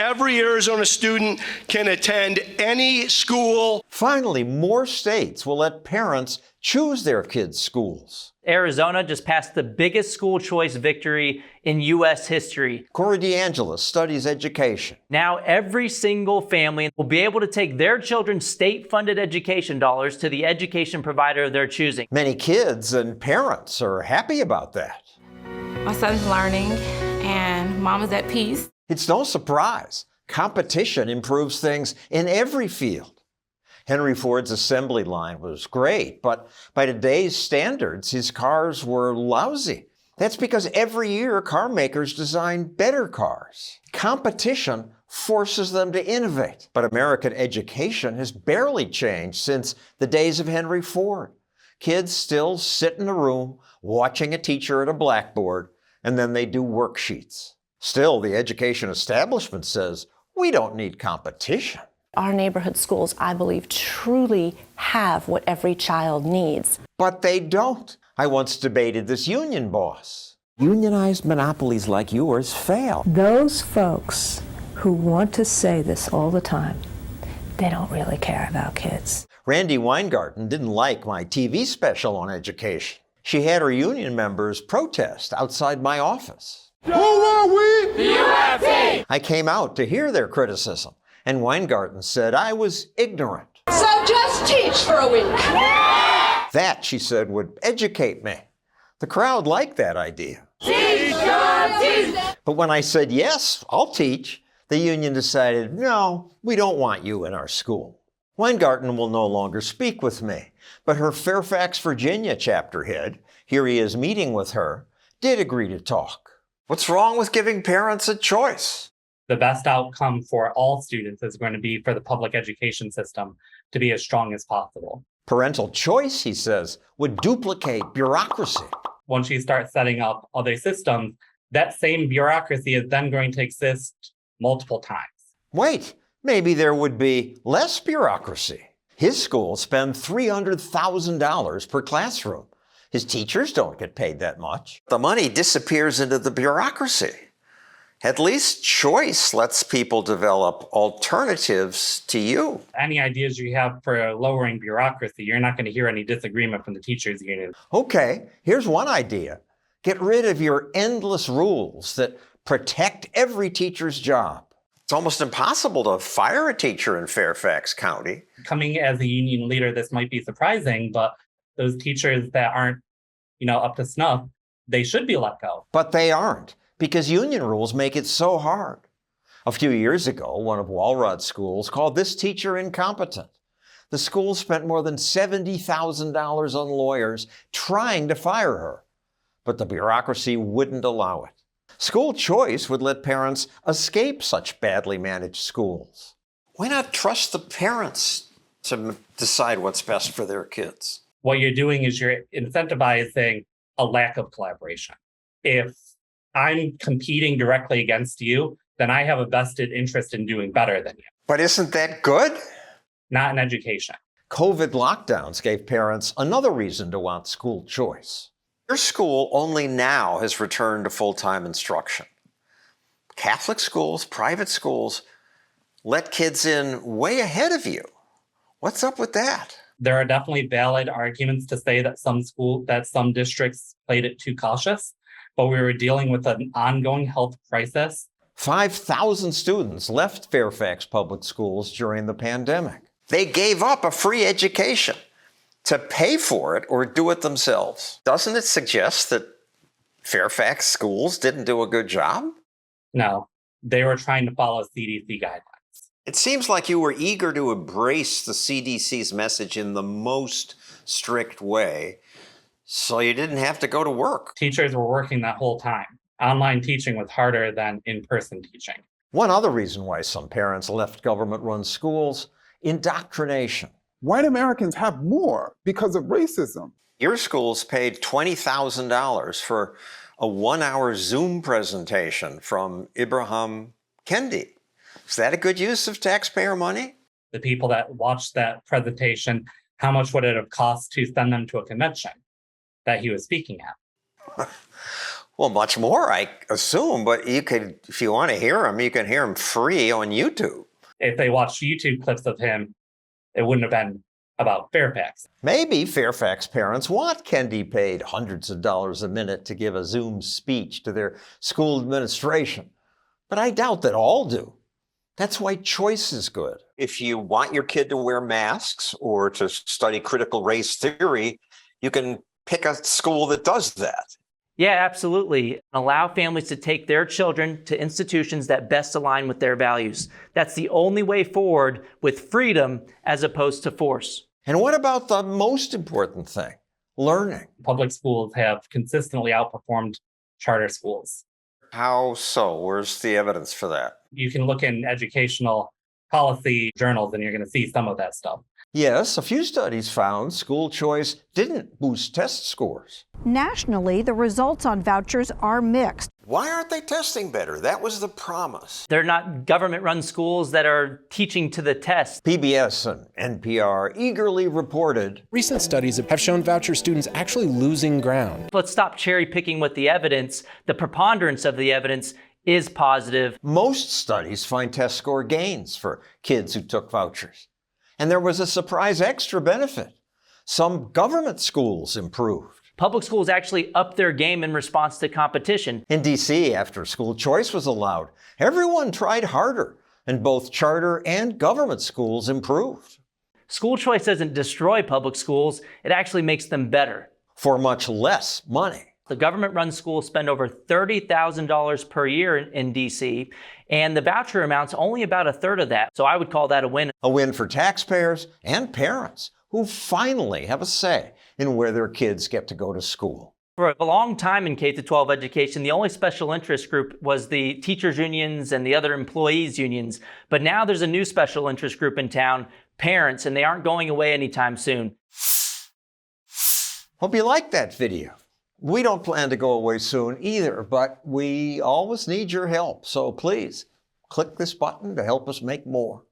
every Arizona student can attend any school. Finally, more states will let parents choose their kids' schools. Arizona just passed the biggest school choice victory in U.S. history. Corey DeAngelis studies education. Now every single family will be able to take their children's state-funded education dollars to the education provider of their choosing. Many kids and parents are happy about that. My son's learning and mom is at peace. It's no surprise. Competition improves things in every field. Henry Ford's assembly line was great, but by today's standards, his cars were lousy. That's because every year car makers design better cars. Competition forces them to innovate. But American education has barely changed since the days of Henry Ford. Kids still sit in a room watching a teacher at a blackboard, and then they do worksheets. Still, the education establishment says, we don't need competition. Our neighborhood schools, I believe, truly have what every child needs. But they don't. I once debated this union boss. Unionized monopolies like yours fail. Those folks who want to say this all the time, they don't really care about kids. Randy Weingarten didn't like my TV special on education. She had her union members protest outside my office. Who are we? The UFC! I came out to hear their criticism, and Weingarten said I was ignorant. So just teach for a week. That, she said, would educate me. The crowd liked that idea. Teach! But when I said, yes, I'll teach, the union decided, no, we don't want you in our school. Weingarten will no longer speak with me, but her Fairfax, Virginia chapter head, here he is meeting with her, did agree to talk. What's wrong with giving parents a choice? The best outcome for all students is going to be for the public education system to be as strong as possible. Parental choice, he says, would duplicate bureaucracy. Once you start setting up other systems, that same bureaucracy is then going to exist multiple times. Wait, maybe there would be less bureaucracy. His school spends $300,000 per classroom. His teachers don't get paid that much. The money disappears into the bureaucracy. At least choice lets people develop alternatives to you. Any ideas you have for lowering bureaucracy, you're not going to hear any disagreement from the teachers union. Okay, here's one idea. Get rid of your endless rules that protect every teacher's job. It's almost impossible to fire a teacher in Fairfax County. Coming as a union leader, this might be surprising, but those teachers that aren't, up to snuff, they should be let go. But they aren't, because union rules make it so hard. A few years ago, one of Walrod's schools called this teacher incompetent. The school spent more than $70,000 on lawyers trying to fire her, but the bureaucracy wouldn't allow it. School choice would let parents escape such badly managed schools. Why not trust the parents to decide what's best for their kids? What you're doing is you're incentivizing a lack of collaboration. If I'm competing directly against you, then I have a vested interest in doing better than you. But isn't that good? Not in education. COVID lockdowns gave parents another reason to want school choice. Your school only now has returned to full-time instruction. Catholic schools, private schools, let kids in way ahead of you. What's up with that? There are definitely valid arguments to say that some districts played it too cautious, but we were dealing with an ongoing health crisis. 5,000 students left Fairfax public schools during the pandemic. They gave up a free education to pay for it or do it themselves. Doesn't it suggest that Fairfax schools didn't do a good job? No, they were trying to follow CDC guidelines. It seems like you were eager to embrace the CDC's message in the most strict way, so you didn't have to go to work. Teachers were working that whole time. Online teaching was harder than in-person teaching. One other reason why some parents left government-run schools, indoctrination. White Americans have more because of racism. Your schools paid $20,000 for a 1-hour Zoom presentation from Ibrahim Kendi. Is that a good use of taxpayer money? The people that watched that presentation, how much would it have cost to send them to a convention that he was speaking at? Well, much more, I assume, but you could, if you want to hear him, you can hear him free on YouTube. If they watched YouTube clips of him, it wouldn't have been about Fairfax. Maybe Fairfax parents want Kendi paid hundreds of dollars a minute to give a Zoom speech to their school administration, but I doubt that all do. That's why choice is good. If you want your kid to wear masks or to study critical race theory, you can pick a school that does that. Yeah, absolutely. Allow families to take their children to institutions that best align with their values. That's the only way forward, with freedom as opposed to force. And what about the most important thing? Learning. Public schools have consistently outperformed charter schools. How so? Where's the evidence for that? You can look in educational policy journals and you're going to see some of that stuff. Yes, a few studies found school choice didn't boost test scores. Nationally, the results on vouchers are mixed. Why aren't they testing better? That was the promise. They're not government-run schools that are teaching to the test. PBS and NPR eagerly reported. Recent studies have shown voucher students actually losing ground. Let's stop cherry-picking with the evidence. The preponderance of the evidence is positive. Most studies find test score gains for kids who took vouchers. And there was a surprise extra benefit. Some government schools improved. Public schools actually upped their game in response to competition. In D.C., after school choice was allowed, everyone tried harder, and both charter and government schools improved. School choice doesn't destroy public schools, it actually makes them better. For much less money. The government-run schools spend over $30,000 per year in D.C., and the voucher amount's only about a third of that. So I would call that a win. A win for taxpayers and parents who finally have a say in where their kids get to go to school. For a long time in K-12 education, the only special interest group was the teachers' unions and the other employees' unions. But now there's a new special interest group in town, parents, and they aren't going away anytime soon. Hope you liked that video. We don't plan to go away soon either, but we always need your help. So please, click this button to help us make more.